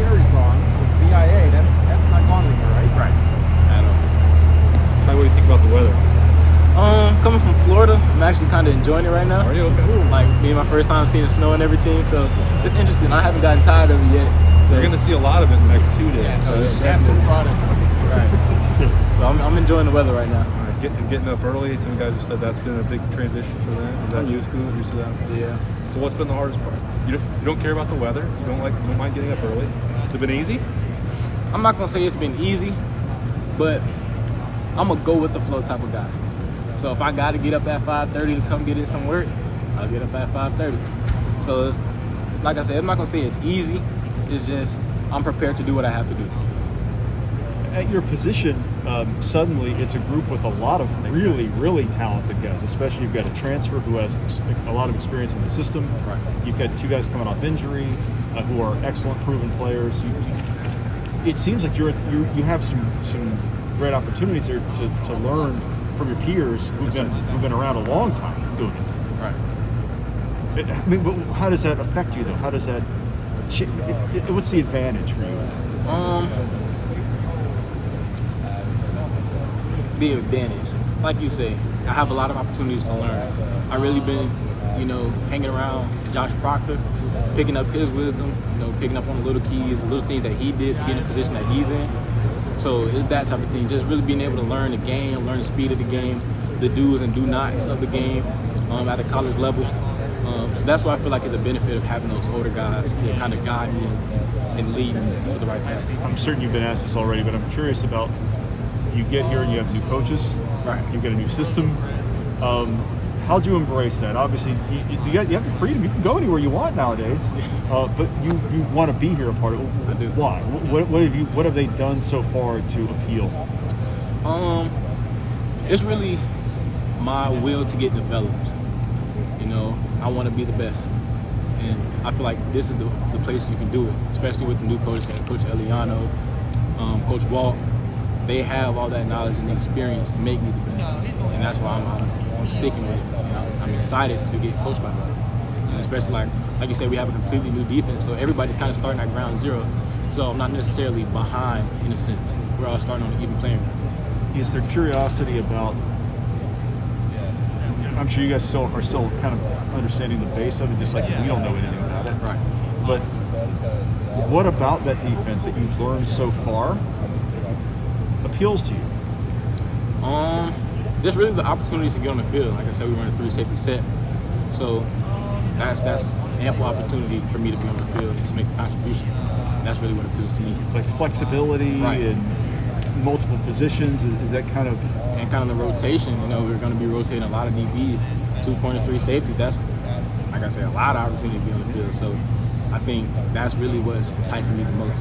scary thought with BIA. That's not gone anymore, right? Right. At all. What do you think about the weather? Coming from Florida, I'm actually kind of enjoying it right now. Are you okay? Like being my first time seeing snow and everything, so it's interesting. I haven't gotten tired of it yet. So You're gonna see a lot of it in the next 2 days. Yeah, so it's that's the product. right. So I'm enjoying the weather right now. Getting up early. Some guys have said that's been a big transition for them. Is that used to it? Used to that? Yeah. So what's been the hardest part? You don't care about the weather. You don't mind getting up early. Has it been easy? I'm not gonna say it's been easy, but I'm a go with the flow type of guy. So if I got to get up at 5:30 to come get in some work, I'll get up at 5:30. So, like I said, I'm not gonna say it's easy. It's just I'm prepared to do what I have to do. At your position, suddenly it's a group with a lot of really, really talented guys, especially you've got a transfer who has a lot of experience in the system. Right. You've got 2 guys coming off injury who are excellent, proven players. It seems like you have some great opportunities there to learn from your peers who've been around a long time doing this. Right. I mean, but how does that affect you though? How does that? What's the advantage for you? The advantage, like you say, I have a lot of opportunities to learn. I really been, hanging around Josh Proctor, picking up his wisdom, picking up on the little keys, the little things that he did to get in the position that he's in. So it's that type of thing, just really being able to learn the game, learn the speed of the game, the do's and do nots of the game at the college level. So that's why I feel like it's a benefit of having those older guys to kind of guide me and lead me to the right path. I'm certain you've been asked this already, but I'm curious about, you get here and you have new coaches, Right. You've got a new system. How'd you embrace that? Obviously, you have the freedom. You can go anywhere you want nowadays, but you want to be here a part of it. I do. Why? What have they done so far to appeal? It's really my will to get developed. I want to be the best, and I feel like this is the place you can do it, especially with the new coaches, Coach Eliano, Coach Walt. They have all that knowledge and experience to make me the best, and that's why I'm sticking with it. I'm excited to get coached by them, and especially like you said, we have a completely new defense, so everybody's kind of starting at ground zero. So I'm not necessarily behind in a sense. We're all starting on an even playing field. Is there curiosity about? I'm sure you guys are still kind of understanding the base of it, just like we don't know anything about it. Right. But what about that defense that you've learned so far appeals to you? Just really the opportunities to get on the field. Like I said, we run a 3-safety set, so that's ample opportunity for me to be on the field and to make a contribution. That's really what appeals to me. Like flexibility Right. and multiple positions. Is that kind of? And kind of the rotation. We're going to be rotating a lot of DBs, 2 corners, 3 safety. That's, like I said, a lot of opportunity to be on the field. So I think that's really what's enticing me the most.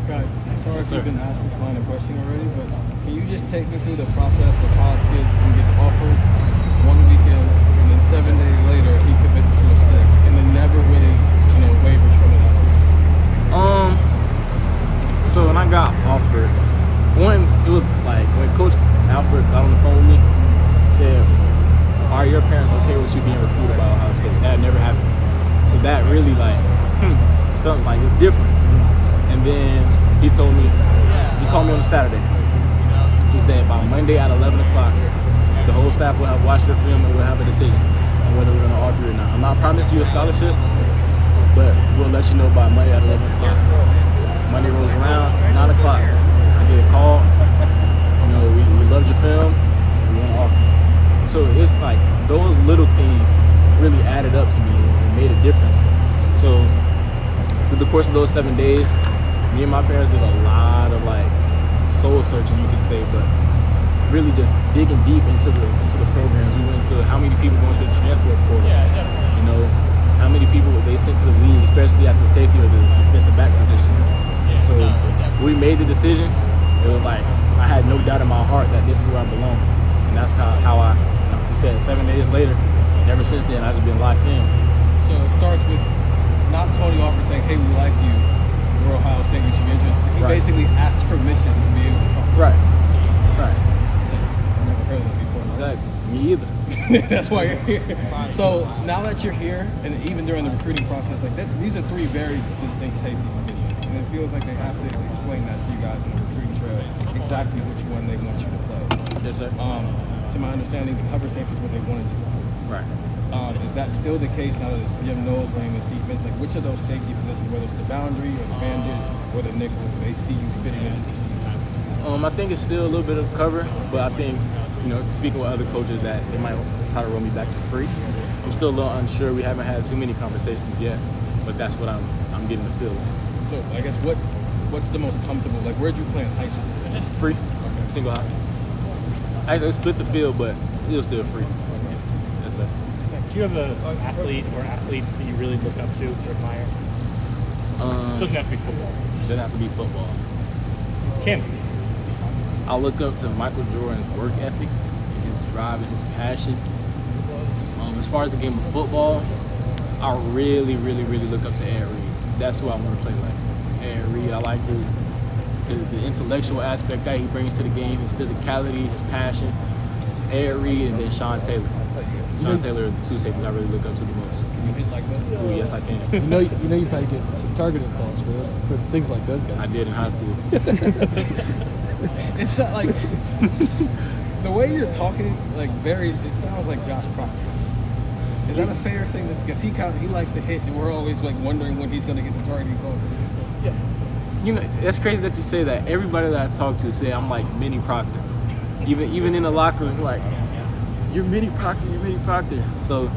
Okay. Sorry Yes, if you've sir. been asked this line of questioning already, but can you just take me through the process of how a kid can get offered one weekend and then 7 days later he commits to a school and then never really, wavers from it? So when I got offered, it was like when Coach Alfred got on the phone with me, said, "Are your parents okay with you being recruited by Ohio State?" That never happened. So that really something like it's different. And then he told me, he called me on a Saturday. He said by Monday at 11 o'clock, the whole staff will have watched their film and we'll have a decision on whether we're going to offer you or not. I'm not promising you a scholarship, but we'll let you know by Monday at 11 o'clock. Monday rolls around, 9 o'clock. I get a call. We loved your film. We want to offer you. So it's like those little things really added up to me and made a difference. So through the course of those 7 days, me and my parents did a lot of soul searching, you could say, but really just digging deep into the programs. We went into how many people going to the transport portal. How many people they sent to the league, especially at the safety or the defensive back position. So we made the decision. It was like I had no doubt in my heart that this is where I belong, and that's how I. You said 7 days later, and ever since then I've just been locked in. So it starts with not Tony Alford saying, "Hey, we like you. We're Ohio State. You should be interested." He Right. basically asked permission to be able to talk to you. Right. That's it. I've never heard of that before. Exactly. Me either. That's why you're here. So now that you're here, and even during the recruiting process, like these are three very distinct safety positions, and it feels like they have to explain that to you guys on the recruiting trail, exactly which one they want you to play. Yes, sir. To my understanding, the cover safety is what they wanted you to play. Right. Is that still the case now that it's Jim Knowles running this defense? Like, which of those safety positions, whether it's the boundary or the bandit or the nickel, do they see you fitting into this defense? I think it's still a little bit of cover, but I think, speaking with other coaches, that they might try to roll me back to free. I'm still a little unsure. We haven't had too many conversations yet, but that's what I'm getting the feel of. So I guess what's the most comfortable? Like, where'd you play in high school? Free. Okay. Single high. Actually, split the field, but it was still free. Okay. Yes, sir. Do you have an athlete or athletes that you really look up to or admire? Doesn't have to be football. Doesn't have to be football. Can be. I look up to Michael Jordan's work ethic, his drive, and his passion. As far as the game of football, I really, really, really look up to Ed Reed. That's who I want to play like. Ed Reed, I like the intellectual aspect that he brings to the game, his physicality, his passion. Ed Reed and then Sean Taylor. Sean Taylor are the two safeties I really look up to the most. Can you hit like that? Oh, yes, I can. You probably get some targeting calls for things like those guys. I did in high school. It's not like the way you're talking, like it sounds like Josh Proctor. Is that a fair thing? Because he likes to hit, and we're always like wondering when he's going to get the targeting call. That's crazy that you say that. Everybody that I talk to say I'm like Mini Proctor. Even in the locker room, like, you're Mini Proctor. So,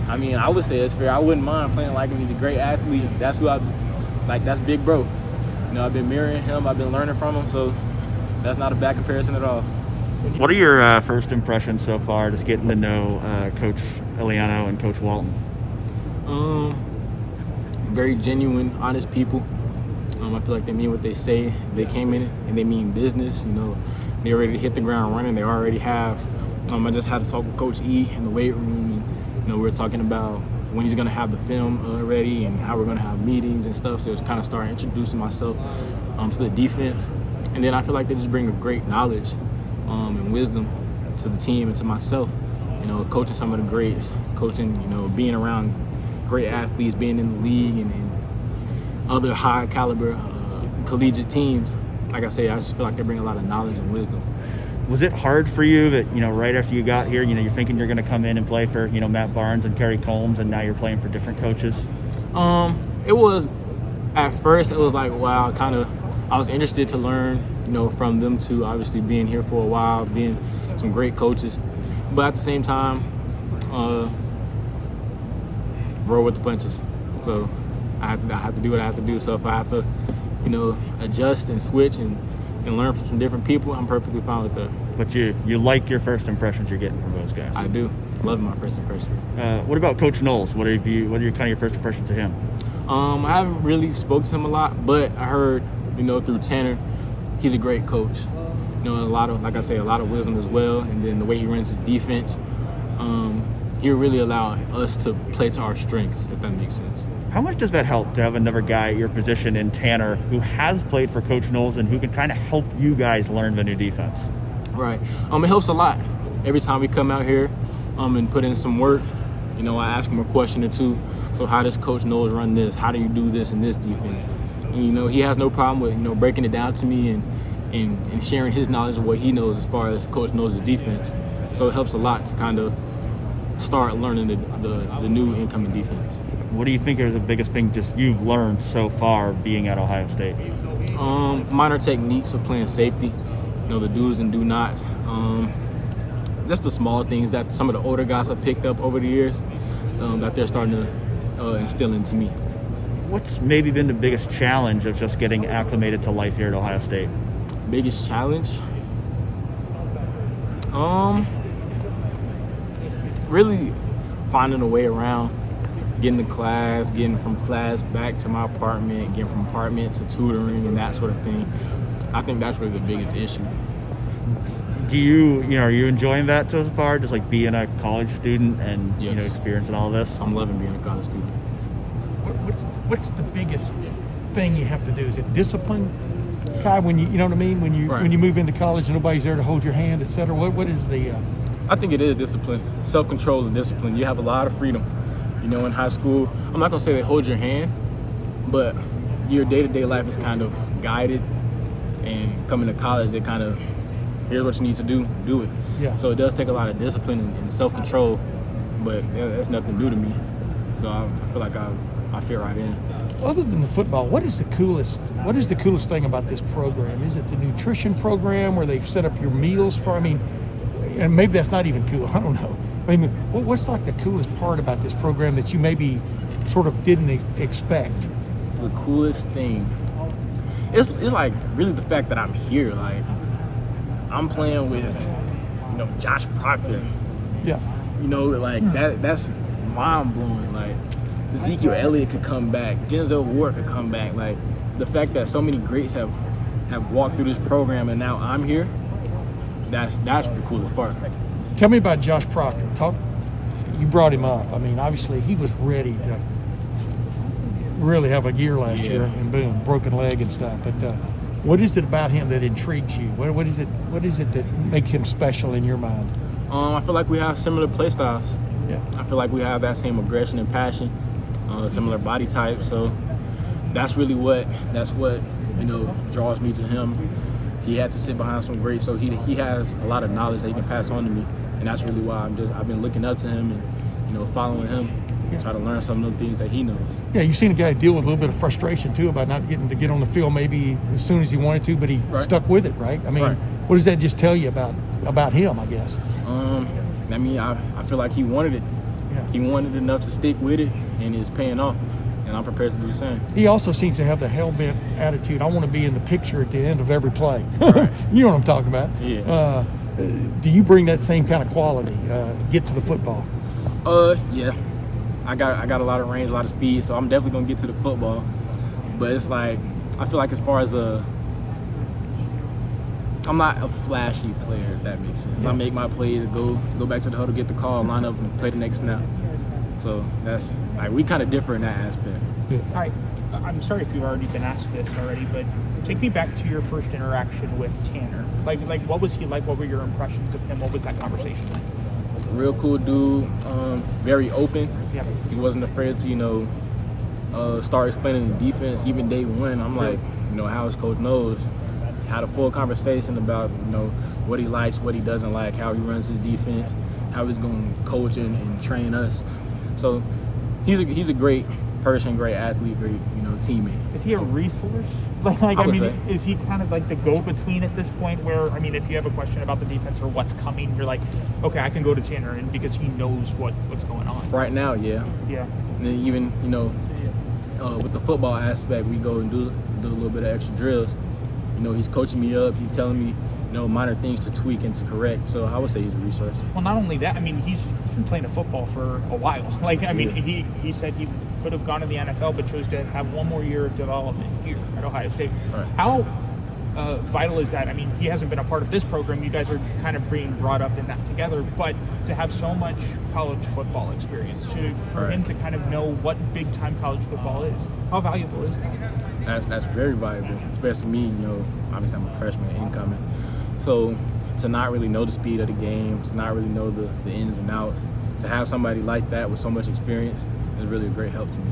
I mean, I would say it's fair. I wouldn't mind playing like him. He's a great athlete. That's who that's big bro. I've been mirroring him. I've been learning from him. So that's not a bad comparison at all. What are your first impressions so far, just getting to know Coach Eliano and Coach Walton? Very genuine, honest people. I feel like they mean what they say. They came in and they mean business. They already hit the ground running. They already have. I just had to talk with Coach E in the weight room, and we were talking about when he's gonna have the film ready and how we're gonna have meetings and stuff. So it was kind of starting introducing myself to the defense, and then I feel like they just bring a great knowledge and wisdom to the team and to myself. Coaching some of the greats, being around great athletes, being in the league and other high caliber collegiate teams. Like I say, I just feel like they bring a lot of knowledge and wisdom. Was it hard for you that, right after you got here, you're thinking you're going to come in and play for, Matt Barnes and Kerry Combs, and now you're playing for different coaches? It was, at first, it was like, wow, I was interested to learn, from them too, obviously being here for a while, being some great coaches. But at the same time, roll with the punches. So I have to do what I have to do. So if I have to, adjust and switch and learn from some different people, I'm perfectly fine with that. But you like your first impressions you're getting from those guys? I do. Love my first impressions. What about Coach Knowles? What are your kind of your first impressions of him? I haven't really spoke to him a lot, but I heard, through Tanner, he's a great coach. A lot of, like I say, a lot of wisdom as well. And then the way he runs his defense, he really allowed us to play to our strengths, if that makes sense. How much does that help to have another guy at your position in Tanner who has played for Coach Knowles and who can kind of help you guys learn the new defense? Right. It helps a lot. Every time we come out here and put in some work, I ask him a question or two. So how does Coach Knowles run this? How do you do this in this defense? And, he has no problem with, breaking it down to me and sharing his knowledge of what he knows as far as Coach Knowles' defense. So it helps a lot to kind of start learning the new incoming defense. What do you think is the biggest thing just you've learned so far being at Ohio State? Minor techniques of playing safety, the do's and do nots. Just the small things that some of the older guys have picked up over the years that they're starting to instill into me. What's maybe been the biggest challenge of just getting acclimated to life here at Ohio State? Biggest challenge? Really finding a way around. Getting to class, getting from class back to my apartment, getting from apartment to tutoring and that sort of thing. I think that's really the biggest issue. Are you enjoying that so far? Just like being a college student and Yes. experiencing all of this? I'm loving being a college student. What's the biggest thing you have to do? Is it discipline? When you know what I mean? When you Right. when you move into college and nobody's there to hold your hand, et cetera. What is the I think it is discipline, self-control and discipline. You have a lot of freedom. You know, in high school, I'm not gonna say they hold your hand, but your day-to-day life is kind of guided. And coming to college, they kind of, here's what you need to do it. Yeah. So it does take a lot of discipline and self-control, but that's nothing new to me. So I feel like I fit right in. Other than the football, what is the coolest thing about this program? Is it the nutrition program where they've set up your meals for? I mean, and maybe that's not even cool. I don't know. I mean, what's like the coolest part about this program that you maybe sort of didn't expect? The coolest thing, it's like really the fact that I'm here. Like I'm playing with, you know, Josh Proctor. Yeah. You know, like that's mind blowing. Like Ezekiel Elliott could come back, Denzel Ward could come back. Like the fact that so many greats have walked through this program and now I'm here. That's the coolest part. Tell me about Josh Proctor. You brought him up. I mean, obviously he was ready to really have a year last year, and boom, broken leg and stuff. But what is it about him that intrigues you? What is it that makes him special in your mind? I feel like we have similar play styles. Yeah. I feel like we have that same aggression and passion, similar body type. So that's what you know draws me to him. He had to sit behind some greats, so he has a lot of knowledge that he can pass on to me, and that's really why I've been looking up to him and, you know, following him and try to learn some of the things that he knows. Yeah, you've seen a guy deal with a little bit of frustration too about not getting to get on the field maybe as soon as he wanted to, but he stuck with it, right? I mean, what does that just tell you about him, I guess? I mean, I feel like he wanted it. Yeah. He wanted enough to stick with it, and it's paying off. And I'm prepared to do the same. He also seems to have the hell-bent attitude. I want to be in the picture at the end of every play. Right. You know what I'm talking about. Yeah. Do you bring that same kind of quality, get to the football? Yeah. I got a lot of range, a lot of speed, so I'm definitely going to get to the football. But it's like, I feel like as far as I'm not a flashy player, if that makes sense. Yeah. I make my plays, go back to the huddle, get the call, line up, and play the next snap. So that's like we kind of differ in that aspect. Yeah. All right, I'm sorry if you've already been asked this already, but take me back to your first interaction with Tanner. Like what was he like? What were your impressions of him? What was that conversation like? Real cool dude, very open. Yeah. He wasn't afraid to, you know, start explaining the defense. Even day one, I'm like, you know, how his coach knows. Had a full conversation about, you know, what he likes, what he doesn't like, how he runs his defense, how he's going to coach and train us. So he's a great person, great athlete, great, you know, teammate. Is he a resource? Is he kind of like the go-between at this point where, I mean, if you have a question about the defense or what's coming, you're like, okay, I can go to Tanner and because he knows what's going on. Right now, yeah. Yeah. And then even, you know, with the football aspect, we go and do a little bit of extra drills. You know, he's coaching me up. He's telling me, you know, minor things to tweak and to correct. So I would say he's a resource. Well, not only that, I mean, he's been playing football for a while. Like, I mean, he said he could have gone to the NFL, but chose to have one more year of development here at Ohio State. Right. How vital is that? I mean, he hasn't been a part of this program. You guys are kind of being brought up in that together, but to have so much college football experience, for him to kind of know what big-time college football is, how valuable is that? That's very valuable, especially me. You know, obviously I'm a freshman incoming, so to not really know the speed of the game, to not really know the ins and outs, to have somebody like that with so much experience is really a great help to me.